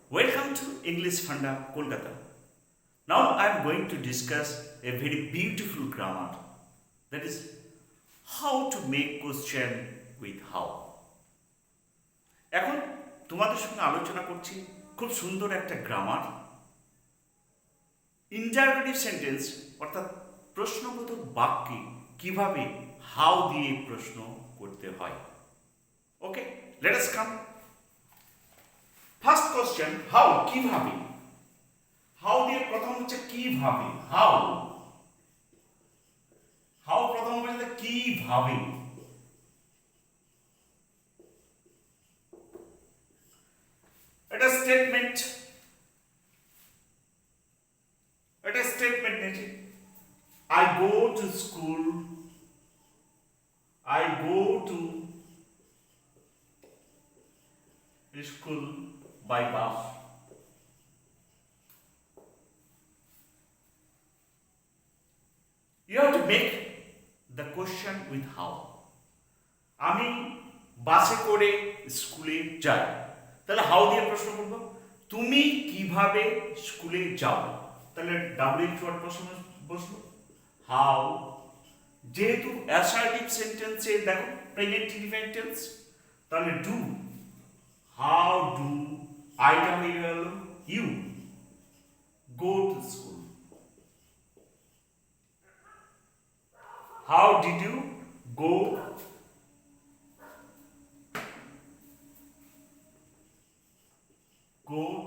Welcome to English Funda Kolkata. Now I am going to discuss a very beautiful grammar, that is how to make question with how. এখন তোমাদের সঙ্গে আলোচনা করছি খুব সুন্দর একটা গ্রামার, ইন্টারোগেটিভ সেন্টেন্স অর্থাৎ প্রশ্নবোধক বাক্যে কিভাবে হাউ দিয়ে প্রশ্ন করতে হয়। Okay, let us come. First question, how, কিভাবে। হাউ দিয়ে প্রথম হচ্ছে কিভাবে, হাউ। হাউ প্রথম হচ্ছে কিভাবে। এটা স্টেটমেন্ট, এটা স্টেটমেন্ট নিয়েছে। I go to school, I go to school by bus. You have to make the question with how. আমি বাসে করে স্কুলে যাই, তাহলে হাউ দিয়ে প্রশ্ন করব, তুমি কিভাবে স্কুলে যাও, তাহলে ডাব্লিউ ওয়ার্ড প্রশ্ন বসলো হাউ। যেহেতু অ্যাসার্টিভ সেন্টেন্সে দেখো প্রেজেন্ট ইনডিফিনিট টেন্স, তাহলে ডু, হাউ ডু, আইটা হয়ে গেল you go to school. How did you go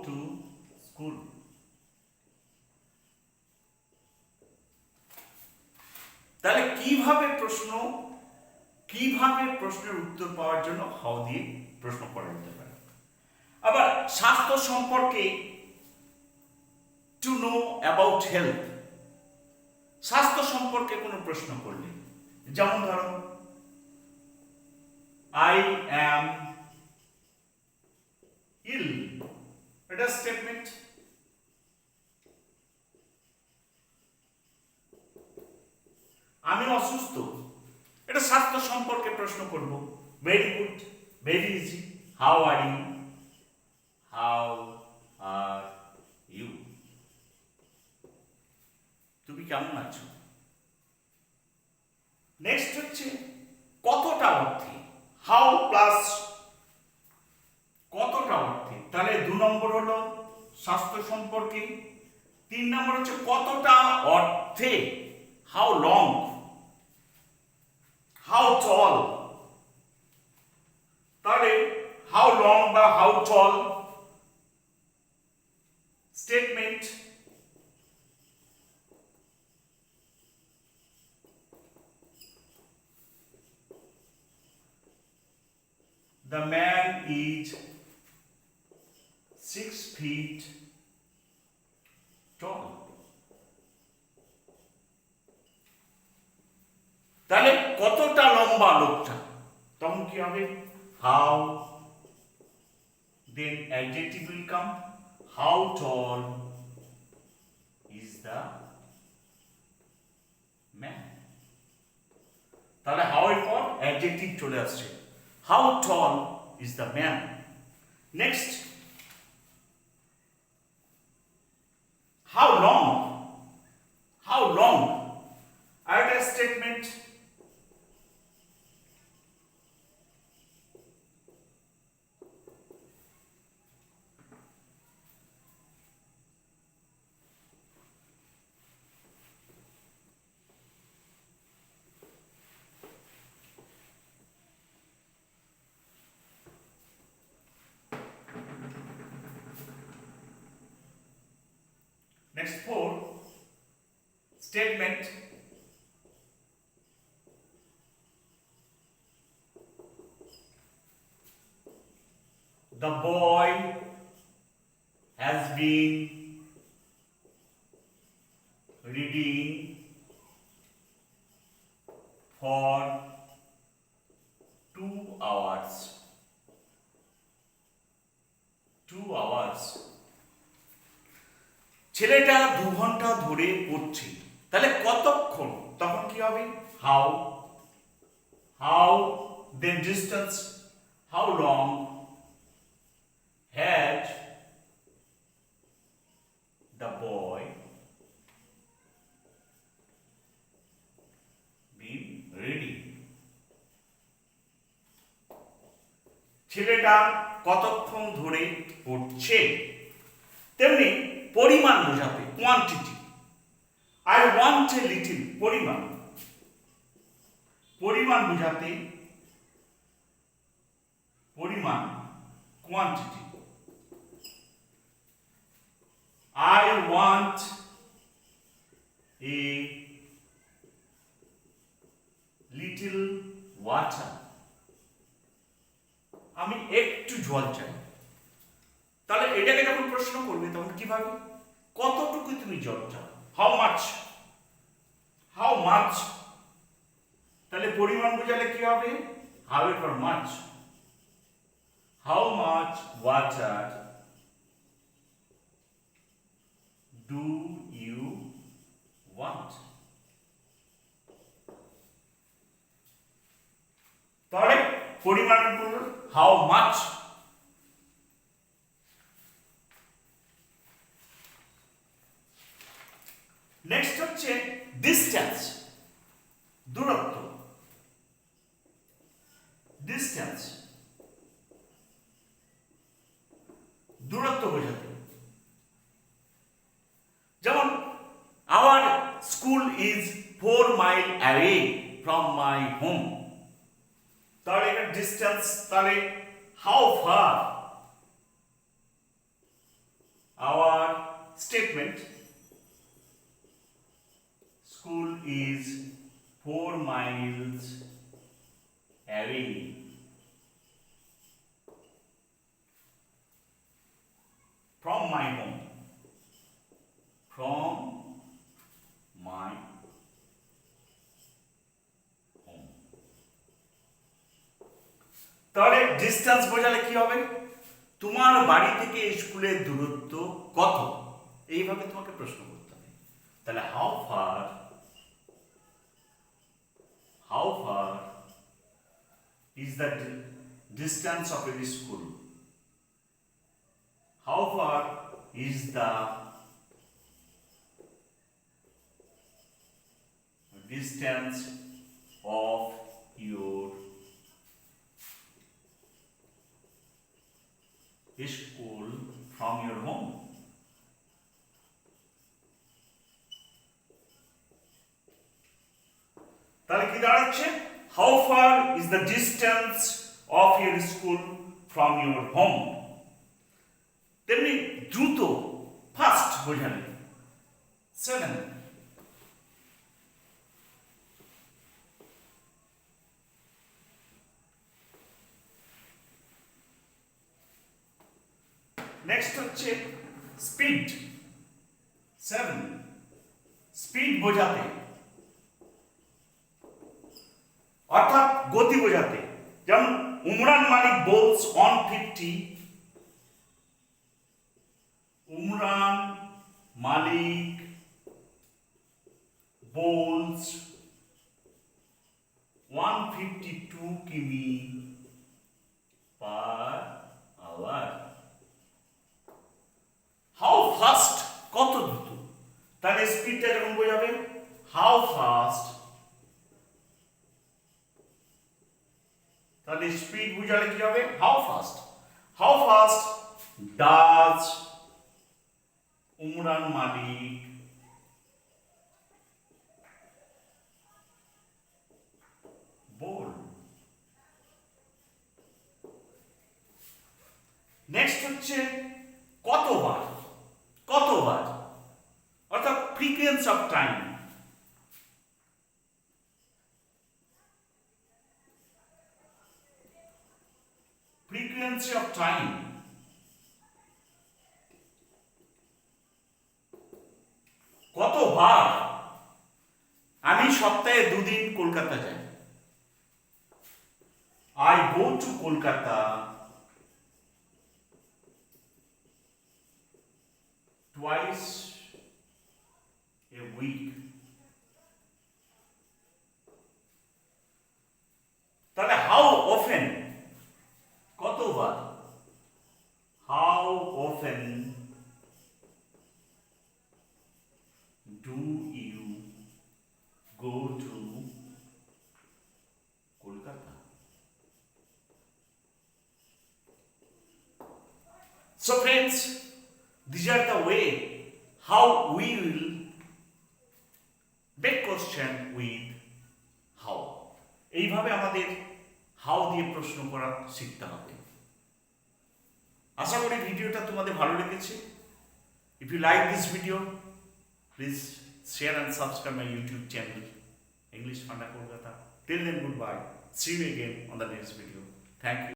to school. তাহলে কিভাবে প্রশ্নের উত্তর পাওয়ার জন্য হাউ দিয়ে প্রশ্ন করা যেতে পারে। আবার স্বাস্থ্য সম্পর্কে, টু নো অ্যাবাউট হেলথ, স্বাস্থ্য সম্পর্কে কোনো প্রশ্ন করলে, যেমন ধরো আই অ্যাম ইল, এটা স্টেটমেন্ট। আমি অসুস্থ, এটা স্বাস্থ্য সম্পর্কে প্রশ্ন করব। Very good, very easy, how are you, how are you, তুমি কেমন আছো। নেক্সট হচ্ছে কতটা অর্থে, হাউ প্লাস কতটা অর্থে, তাহলে 2 নম্বর হলো স্বাস্থ্য সম্পর্কে, 3 নম্বর হচ্ছে কতটা অর্থে, হাউ লং, হাউ টল, তাহলে হাউ লং বা how ton statement. The man is 6 feet tall. তাহলে কতটা লম্বা লোকটা, তখন কি হবে how, then adjective will come, how tall is the man. তাহলে হাউ এর পর adjective চলে আসছে, how tall is the man. Next, how long, how long, add a statement. Next 4, statement. The boy has been reading for 2 hours. 2 hours. ছেলেটা 2 ঘন্টা ধরে পড়ছে, তাহলে কতক্ষণ, তখন কি হবে how, how then distance, how long, had ছেলেটা কতক্ষণ ধরে পড়ছে। তেমনি পরিমাণ বোঝাতে quantity, I want a little, পরিমাণ, পরিমাণ বোঝাতে পরিমাণ quantity, I want a little water, আমি একটু জল চাই। তাহলে এটাকে যখন প্রশ্ন করবে তখন কিভাবে, কতটুকু তুমি জল চাও, হাউ মাচ, হাউ মাচ। তাহলে পরিমাণ বোঝালে কি হবে, হাউ এর much, how much water do you want. তাহলে পরিমাণ হাউ মাচ। নেক্সট হচ্ছে ডিস্টেন্স, দূরত্ব, ডিস্টেন্স, দূরত্ব বোঝাতে। যেমন our school is 4 mile away from my home. তাহলে এটা ডিস্টেন্স, তাহলে how far, our statement school is 4 miles away from my home, from my home। তাহলে ডিসটেন্স বোঝালে কি হবে, তোমার বাড়ি থেকে স্কুলের দূরত্ব কত, এইভাবে তোমাকে প্রশ্ন করতে হবে। তাহলে how fur is the distance of a school, how far is the distance of your school from your home। তাহলে কি দাঁড়াচ্ছে, how far is the distance of your school from your home. তেমনি দ্রুত, ফাস্ট বোঝালে 7। Next হচ্ছে speed, 7, speed বোঝাতে অর্থাৎ গতি বোঝাতে। যেমন উমরান মালিক বোলস 150, উমরান মালিক বোলস 152 কিমি পার আওয়ার। হাউ ফাস্ট, কত দ্রুত। তাহলে স্পিডটা যখন বোঝাবে হাউ ফাস্ট, তাহলে স্পিড বোঝালে কি হবে, how fast, how fast does Umran Malik bowl. Next হচ্ছে কতবার, কতবার অর্থাৎ frequency of time, frequency of time, কতবার, আমি সপ্তাহে 2 দিন কলকাতা যাই, I go to Kolkata twice a week। তাহলে হাউ অফেন, কতবার, how often do you go to Kolkata. So friends, these are the way how we will make question with how. এইভাবে আমাদের how দিয়ে প্রশ্ন করা শিখতে হবে। আশা করি ভিডিওটা তোমাদের ভালো লেগেছে। If you like this video, please share and subscribe my YouTube channel, English Funda Kolkata. Till then, goodbye. See you again on the next video. Thank you.